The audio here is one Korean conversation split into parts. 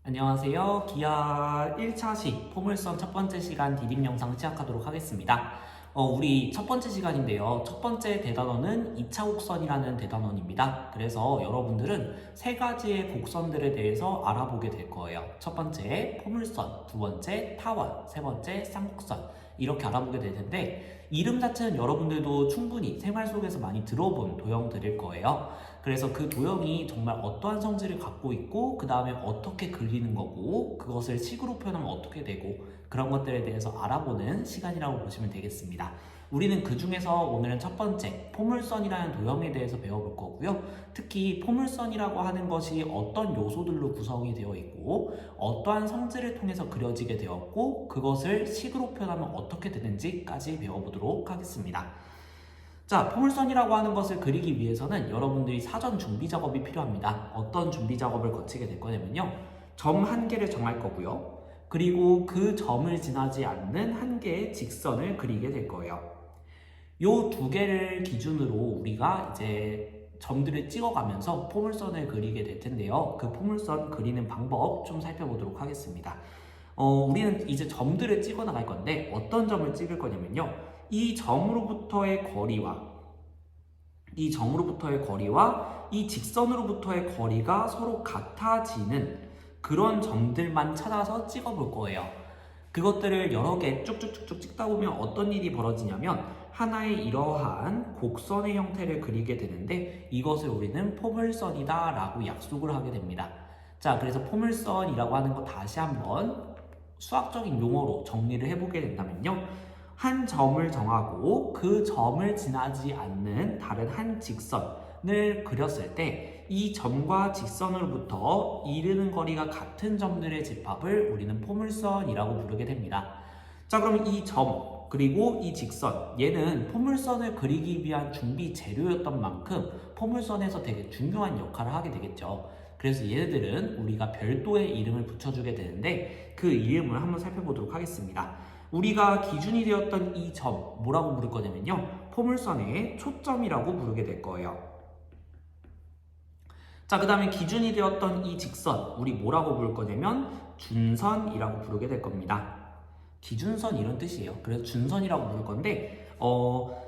안녕하세요. 기아 1차시 포물선 첫 번째 시간 디딤 영상 시작하도록 하겠습니다. 우리 첫 번째 시간인데요. 첫 번째 대단원은 2차 곡선이라는 대단원입니다. 그래서 여러분들은 세 가지의 곡선들에 대해서 알아보게 될 거예요. 첫 번째 포물선, 두 번째 타원, 세 번째 쌍곡선. 이렇게 알아보게 될 텐데 이름 자체는 여러분들도 충분히 생활 속에서 많이 들어본 도형들일 거예요. 그래서 그 도형이 정말 어떠한 성질을 갖고 있고 그 다음에 어떻게 그리는 거고 그것을 식으로 표현하면 어떻게 되고 그런 것들에 대해서 알아보는 시간이라고 보시면 되겠습니다. 우리는 그 중에서 오늘은 첫 번째 포물선이라는 도형에 대해서 배워볼 거고요. 특히 포물선이라고 하는 것이 어떤 요소들로 구성이 되어 있고 어떠한 성질을 통해서 그려지게 되었고 그것을 식으로 표현하면 어떻게 되는지까지 배워보도록 하겠습니다. 자, 포물선이라고 하는 것을 그리기 위해서는 여러분들이 사전 준비 작업이 필요합니다. 어떤 준비 작업을 거치게 될 거냐면요. 점 한 개를 정할 거고요. 그리고 그 점을 지나지 않는 한 개의 직선을 그리게 될 거예요. 요 두 개를 기준으로 우리가 이제 점들을 찍어가면서 포물선을 그리게 될 텐데요. 그 포물선 그리는 방법 좀 살펴보도록 하겠습니다. 우리는 이제 점들을 찍어 나갈 건데 어떤 점을 찍을 거냐면요. 이 점으로부터의 거리와 이 직선으로부터의 거리가 서로 같아지는 그런 점들만 찾아서 찍어 볼 거예요. 그것들을 여러 개 쭉쭉쭉쭉 찍다 보면 어떤 일이 벌어지냐면 하나의 이러한 곡선의 형태를 그리게 되는데 이것을 우리는 포물선이다 라고 약속을 하게 됩니다. 자, 그래서 포물선이라고 하는 거 다시 한번 수학적인 용어로 정리를 해보게 된다면요. 한 점을 정하고 그 점을 지나지 않는 다른 한 직선을 그렸을 때 이 점과 직선으로부터 이르는 거리가 같은 점들의 집합을 우리는 포물선이라고 부르게 됩니다. 자, 그러면 이 점 그리고 이 직선 얘는 포물선을 그리기 위한 준비 재료였던 만큼 포물선에서 되게 중요한 역할을 하게 되겠죠. 그래서 얘네들은 우리가 별도의 이름을 붙여주게 되는데 그 이름을 한번 살펴보도록 하겠습니다. 우리가 기준이 되었던 이 점 뭐라고 부를 거냐면요. 포물선의 초점이라고 부르게 될 거예요. 자, 그 다음에 기준이 되었던 이 직선 우리 뭐라고 부를 거냐면 준선이라고 부르게 될 겁니다. 기준선 이런 뜻이에요. 그래서 준선이라고 부를 건데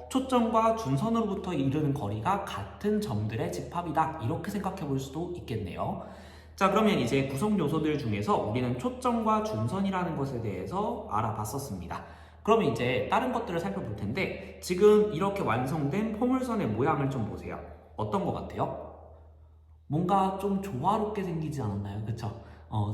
초점과 준선으로부터 이르는 거리가 같은 점들의 집합이다. 이렇게 생각해 볼 수도 있겠네요. 자, 그러면 이제 구성 요소들 중에서 우리는 초점과 준선이라는 것에 대해서 알아봤었습니다. 그러면 이제 다른 것들을 살펴볼 텐데 지금 이렇게 완성된 포물선의 모양을 좀 보세요. 어떤 것 같아요? 뭔가 좀 조화롭게 생기지 않았나요? 그쵸?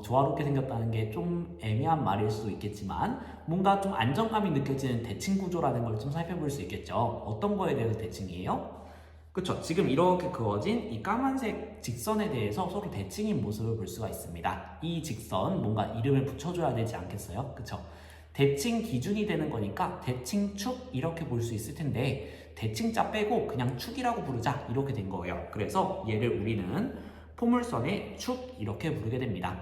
조화롭게 생겼다는 게 좀 애매한 말일 수도 있겠지만 뭔가 좀 안정감이 느껴지는 대칭 구조라는 걸 좀 살펴볼 수 있겠죠. 어떤 거에 대해서 대칭이에요? 그쵸? 지금 이렇게 그어진 이 까만색 직선에 대해서 서로 대칭인 모습을 볼 수가 있습니다. 이 직선 뭔가 이름을 붙여줘야 되지 않겠어요? 그쵸? 대칭 기준이 되는 거니까 대칭축 이렇게 볼 수 있을 텐데 대칭자 빼고 그냥 축이라고 부르자 이렇게 된 거예요. 그래서 얘를 우리는 포물선의 축 이렇게 부르게 됩니다.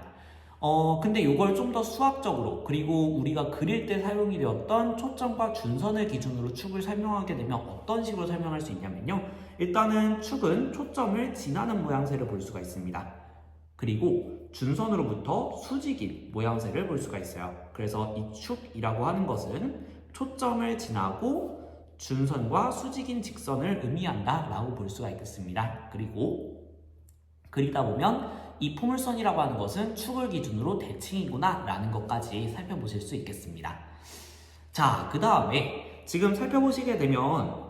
근데 이걸 좀 더 수학적으로 그리고 우리가 그릴 때 사용이 되었던 초점과 준선을 기준으로 축을 설명하게 되면 어떤 식으로 설명할 수 있냐면요. 일단은 축은 초점을 지나는 모양새를 볼 수가 있습니다. 그리고 준선으로부터 수직인 모양새를 볼 수가 있어요. 그래서 이 축이라고 하는 것은 초점을 지나고 준선과 수직인 직선을 의미한다 라고 볼 수가 있겠습니다. 그리고 그리다 보면 이 포물선이라고 하는 것은 축을 기준으로 대칭이구나 라는 것까지 살펴보실 수 있겠습니다. 자, 그 다음에 지금 살펴보시게 되면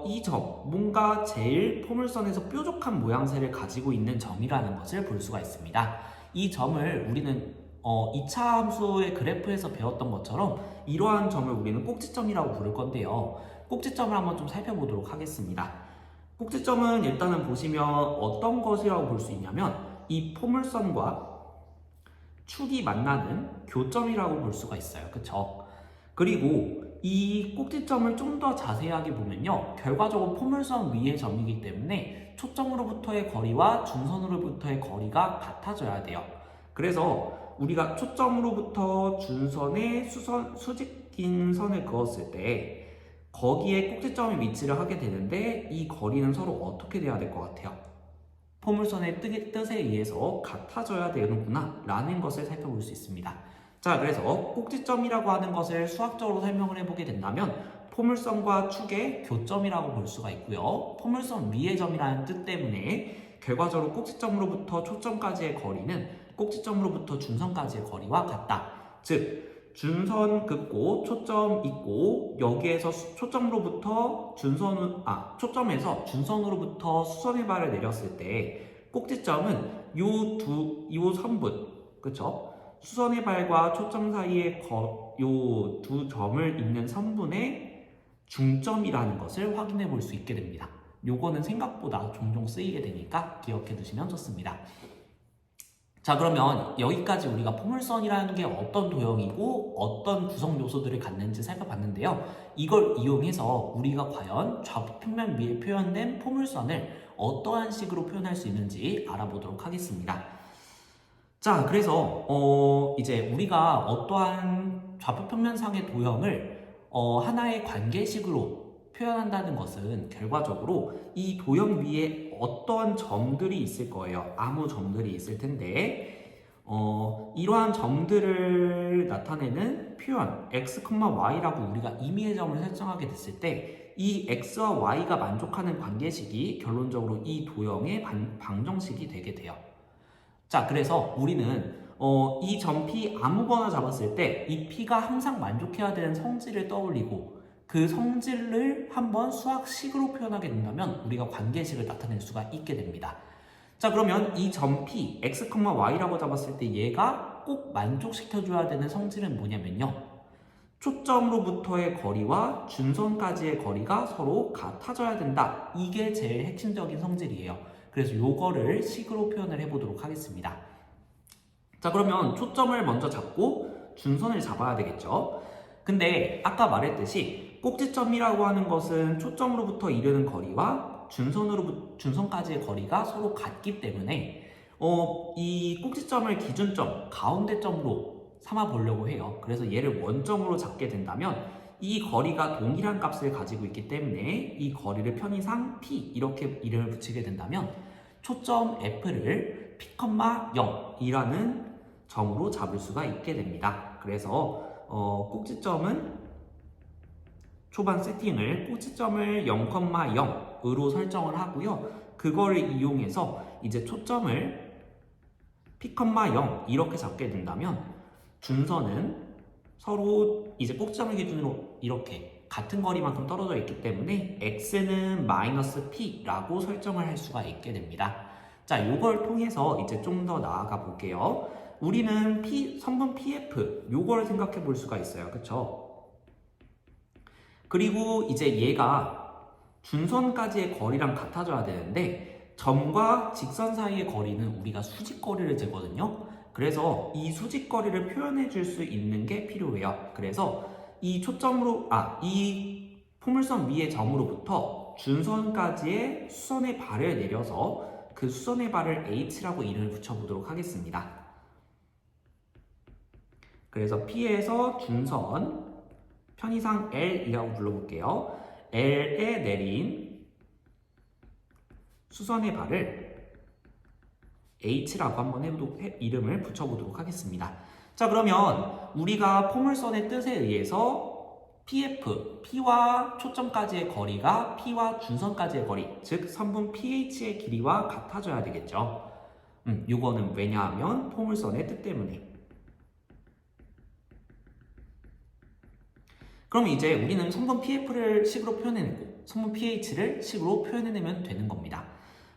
이 점, 뭔가 제일 포물선에서 뾰족한 모양새를 가지고 있는 점이라는 것을 볼 수가 있습니다. 이 점을 우리는 2차 함수의 그래프에서 배웠던 것처럼 이러한 점을 우리는 꼭지점이라고 부를 건데요. 꼭지점을 한번 좀 살펴보도록 하겠습니다. 꼭지점은 일단은 보시면 어떤 것이라고 볼 수 있냐면 이 포물선과 축이 만나는 교점이라고 볼 수가 있어요. 그쵸? 그리고 이 꼭지점을 좀 더 자세하게 보면요. 결과적으로 포물선 위의 점이기 때문에 초점으로부터의 거리와 준선으로부터의 거리가 같아져야 돼요. 그래서 우리가 초점으로부터 준선에 수직인 선을 그었을 때 거기에 꼭지점이 위치를 하게 되는데 이 거리는 서로 어떻게 돼야 될 것 같아요? 포물선의 뜻에 의해서 같아져야 되는구나 라는 것을 살펴볼 수 있습니다. 자, 그래서 꼭지점이라고 하는 것을 수학적으로 설명을 해보게 된다면 포물선과 축의 교점이라고 볼 수가 있고요. 포물선 위의 점이라는 뜻 때문에 결과적으로 꼭지점으로부터 초점까지의 거리는 꼭지점으로부터 준선까지의 거리와 같다. 즉 준선 긋고 초점 있고 여기에서 초점에서 준선으로부터 수선의 발을 내렸을 때 꼭지점은 요 선분, 그쵸? 수선의 발과 초점 사이의 요 두 점을 잇는 선분의 중점이라는 것을 확인해 볼 수 있게 됩니다. 요거는 생각보다 종종 쓰이게 되니까 기억해 두시면 좋습니다. 자, 그러면 여기까지 우리가 포물선이라는 게 어떤 도형이고 어떤 구성 요소들을 갖는지 살펴봤는데요. 이걸 이용해서 우리가 과연 좌표평면 위에 표현된 포물선을 어떠한 식으로 표현할 수 있는지 알아보도록 하겠습니다. 자, 그래서 이제 우리가 어떠한 좌표평면상의 도형을 하나의 관계식으로 표현한다는 것은 결과적으로 이 도형 위에 어떠한 점들이 있을 거예요. 아무 점들이 있을 텐데 이러한 점들을 나타내는 표현 x, y라고 우리가 임의의 점을 설정하게 됐을 때 이 x와 y가 만족하는 관계식이 결론적으로 이 도형의 방정식이 되게 돼요. 자, 그래서 우리는 이 점 P 아무거나 잡았을 때 이 P가 항상 만족해야 되는 성질을 떠올리고 그 성질을 한번 수학식으로 표현하게 된다면 우리가 관계식을 나타낼 수가 있게 됩니다. 자, 그러면 이 점 P, x, y라고 잡았을 때 얘가 꼭 만족시켜줘야 되는 성질은 뭐냐면요. 초점으로부터의 거리와 준선까지의 거리가 서로 같아져야 된다. 이게 제일 핵심적인 성질이에요. 그래서 요거를 식으로 표현을 해보도록 하겠습니다. 자, 그러면 초점을 먼저 잡고 준선을 잡아야 되겠죠. 근데 아까 말했듯이 꼭지점이라고 하는 것은 초점으로부터 이르는 거리와 준선까지의 거리가 서로 같기 때문에 이 꼭지점을 기준점, 가운데점으로 삼아 보려고 해요. 그래서 얘를 원점으로 잡게 된다면 이 거리가 동일한 값을 가지고 있기 때문에 이 거리를 편의상 P 이렇게 이름을 붙이게 된다면 초점 F를 P,0이라는 점으로 잡을 수가 있게 됩니다. 그래서 꼭지점은 초반 세팅을 꼭지점을 0,0으로 설정을 하고요. 그거를 이용해서 이제 초점을 P,0 이렇게 잡게 된다면 준선은 서로 이제 꼭지점을 기준으로 이렇게 같은 거리만큼 떨어져 있기 때문에 x는 -p라고 설정을 할 수가 있게 됩니다. 자, 요걸 통해서 이제 좀 더 나아가 볼게요. 우리는 선분 PF 요걸 생각해 볼 수가 있어요. 그쵸? 그리고 이제 얘가 준선까지의 거리랑 같아져야 되는데 점과 직선 사이의 거리는 우리가 수직거리를 재거든요. 그래서 이 수직거리를 표현해 줄 수 있는 게 필요해요. 그래서 이 이 포물선 위의 점으로부터 준선까지의 수선의 발을 내려서 그 수선의 발을 H라고 이름을 붙여보도록 하겠습니다. 그래서 P에서 준선, 편의상 L이라고 불러볼게요. L에 내린 수선의 발을 H라고 한번 이름을 붙여보도록 하겠습니다. 자, 그러면 우리가 포물선의 뜻에 의해서 PF, P와 초점까지의 거리가 P와 준선까지의 거리, 즉 선분 PH의 길이와 같아져야 되겠죠. 이거는 왜냐하면 포물선의 뜻 때문에. 그럼 이제 우리는 선분 PF를 식으로 표현해내고 선분 PH를 식으로 표현해내면 되는 겁니다.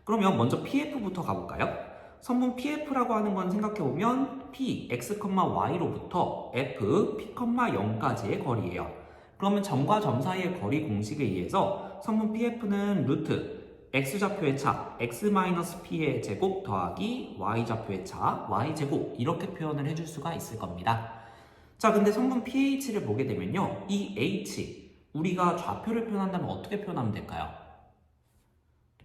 그러면 먼저 PF부터 가볼까요? 선분 PF라고 하는 건 생각해보면 P, x, y로부터 F, P,0까지의 거리예요. 그러면 점과 점 사이의 거리 공식에 의해서 선분 PF는 루트 x좌표의 차, x-p의 제곱 더하기 y좌표의 차, y제곱 이렇게 표현을 해줄 수가 있을 겁니다. 자, 근데 선분 PH를 보게 되면요. 이 H, 우리가 좌표를 표현한다면 어떻게 표현하면 될까요?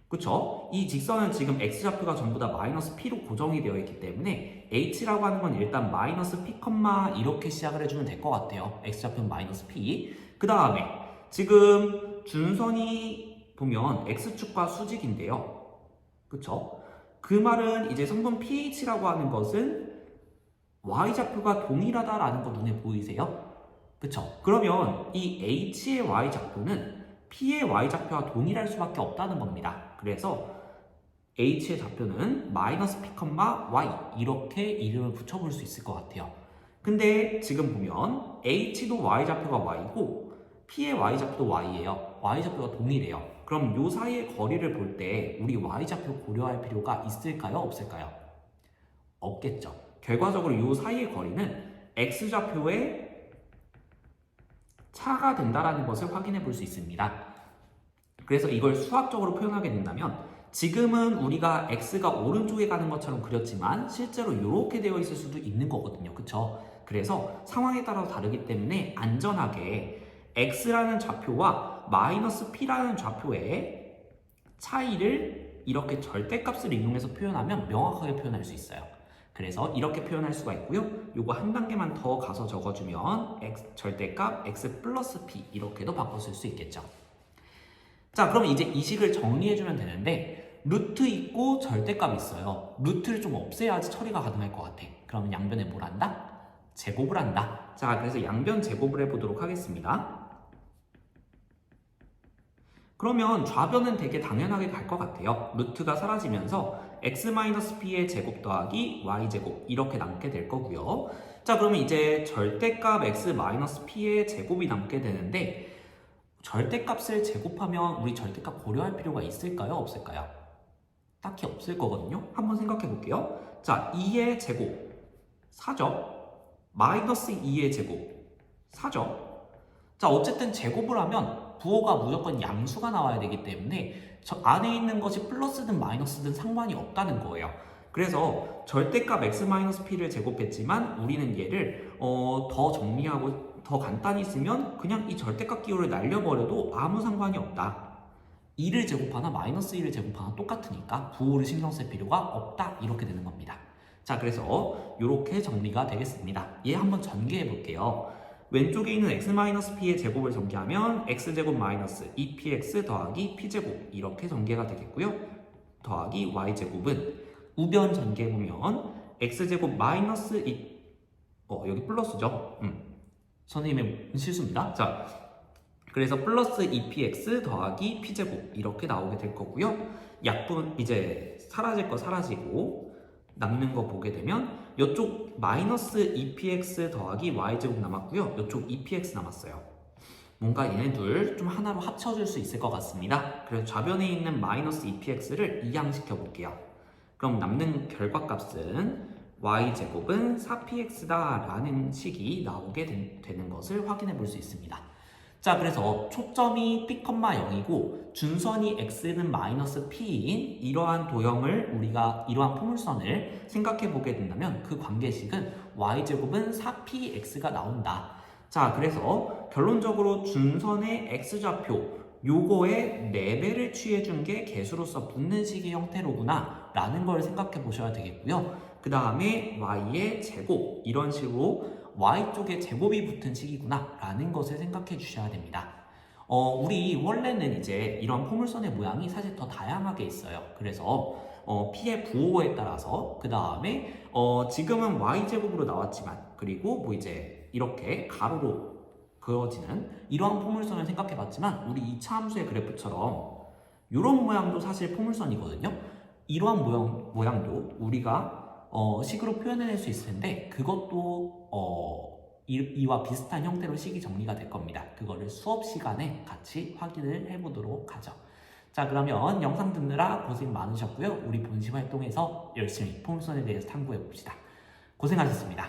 그쵸? 이 직선은 지금 x좌표가 전부 다 -p로 고정이 되어 있기 때문에 h라고 하는 건 일단 -p, 이렇게 시작을 해주면 될 것 같아요. x좌표는 -p. 그 다음에 지금 준선이 보면 x축과 수직인데요. 그쵸? 그 말은 이제 성분 pH라고 하는 것은 y좌표가 동일하다라는 거 눈에 보이세요? 그쵸? 그러면 이 h의 y좌표는 p의 y좌표와 동일할 수밖에 없다는 겁니다. 그래서 h의 좌표는 마이너스 p, y 이렇게 이름을 붙여볼 수 있을 것 같아요. 근데 지금 보면 h도 y좌표가 y고 p의 y좌표도 y예요. y좌표가 동일해요. 그럼 요 사이의 거리를 볼 때 우리 y좌표 고려할 필요가 있을까요? 없을까요? 없겠죠. 결과적으로 요 사이의 거리는 x좌표의 차가 된다라는 것을 확인해 볼 수 있습니다. 그래서 이걸 수학적으로 표현하게 된다면 지금은 우리가 x가 오른쪽에 가는 것처럼 그렸지만 실제로 이렇게 되어 있을 수도 있는 거거든요. 그쵸? 그래서 상황에 따라 다르기 때문에 안전하게 x라는 좌표와 마이너스 p라는 좌표의 차이를 이렇게 절대값을 이용해서 표현하면 명확하게 표현할 수 있어요. 그래서 이렇게 표현할 수가 있고요. 요거 한 단계만 더 가서 적어주면 절대값 x 플러스 p 이렇게도 바꿔 쓸 수 있겠죠. 자, 그러면 이제 이 식을 정리해주면 되는데 루트 있고 절대값 있어요. 루트를 좀 없애야지 처리가 가능할 것 같아. 그러면 양변에 뭘 한다? 제곱을 한다. 자, 그래서 양변 제곱을 해보도록 하겠습니다. 그러면 좌변은 되게 당연하게 갈 것 같아요. 루트가 사라지면서 x-p의 제곱 더하기 y제곱 이렇게 남게 될 거고요. 자, 그러면 이제 절대값 x-p의 제곱이 남게 되는데 절대값을 제곱하면 우리 절대값 고려할 필요가 있을까요? 없을까요? 딱히 없을 거거든요. 한번 생각해 볼게요. 자, 2의 제곱 4죠. 마이너스 2의 제곱 4죠. 자, 어쨌든 제곱을 하면 부호가 무조건 양수가 나와야 되기 때문에 저 안에 있는 것이 플러스든 마이너스든 상관이 없다는 거예요. 그래서 절대값 x-p를 제곱했지만 우리는 얘를 더 정리하고 더 간단히 쓰면 그냥 이 절대값 기호를 날려버려도 아무 상관이 없다. 2를 제곱하나 마이너스 1을 제곱하나 똑같으니까 부호를 신경 쓸 필요가 없다. 이렇게 되는 겁니다. 자, 그래서 이렇게 정리가 되겠습니다. 얘 한번 전개해 볼게요. 왼쪽에 있는 x-p의 제곱을 전개하면 x제곱 마이너스 2px 더하기 p제곱 이렇게 전개가 되겠고요. 더하기 y제곱은 우변 전개해보면 x제곱 마이너스 2 여기 플러스죠. 선생님의 실수입니다. 자, 그래서 플러스 2px 더하기 p제곱 이렇게 나오게 될 거고요. 약분 이제 사라질 거 사라지고 남는 거 보게 되면 이쪽 마이너스 2px 더하기 y제곱 남았고요. 이쪽 2px 남았어요. 뭔가 얘네 둘 좀 하나로 합쳐줄 수 있을 것 같습니다. 그래서 좌변에 있는 마이너스 2px를 이항시켜 볼게요. 그럼 남는 결과값은 y제곱은 4px다 라는 식이 나오게 되는 것을 확인해 볼 수 있습니다. 자, 그래서 초점이 p, 0이고 준선이 x는 마이너스 p인 이러한 도형을 우리가 이러한 포물선을 생각해 보게 된다면 그 관계식은 y제곱은 4px가 나온다. 자, 그래서 결론적으로 준선의 x좌표 요거의 4배를 취해준 게 개수로서 붙는 식의 형태로구나 라는 걸 생각해 보셔야 되겠고요. 그 다음에 y의 제곱 이런 식으로 y쪽에 제곱이 붙은 식이구나 라는 것을 생각해 주셔야 됩니다. 우리 원래는 이제 이런 포물선의 모양이 사실 더 다양하게 있어요. 그래서 p의 부호에 따라서 그 다음에 지금은 y제곱으로 나왔지만 그리고 뭐 이제 이렇게 가로로 그어지는 이러한 포물선을 생각해 봤지만 우리 2차 함수의 그래프처럼 이런 모양도 사실 포물선이거든요. 이러한 모양도 우리가 식으로 표현해낼 수 있을 텐데 그것도 이와 비슷한 형태로 식이 정리가 될 겁니다. 그거를 수업 시간에 같이 확인을 해보도록 하죠. 자, 그러면 영상 듣느라 고생 많으셨고요. 우리 본심 활동에서 열심히 포물선에 대해서 탐구해 봅시다. 고생하셨습니다.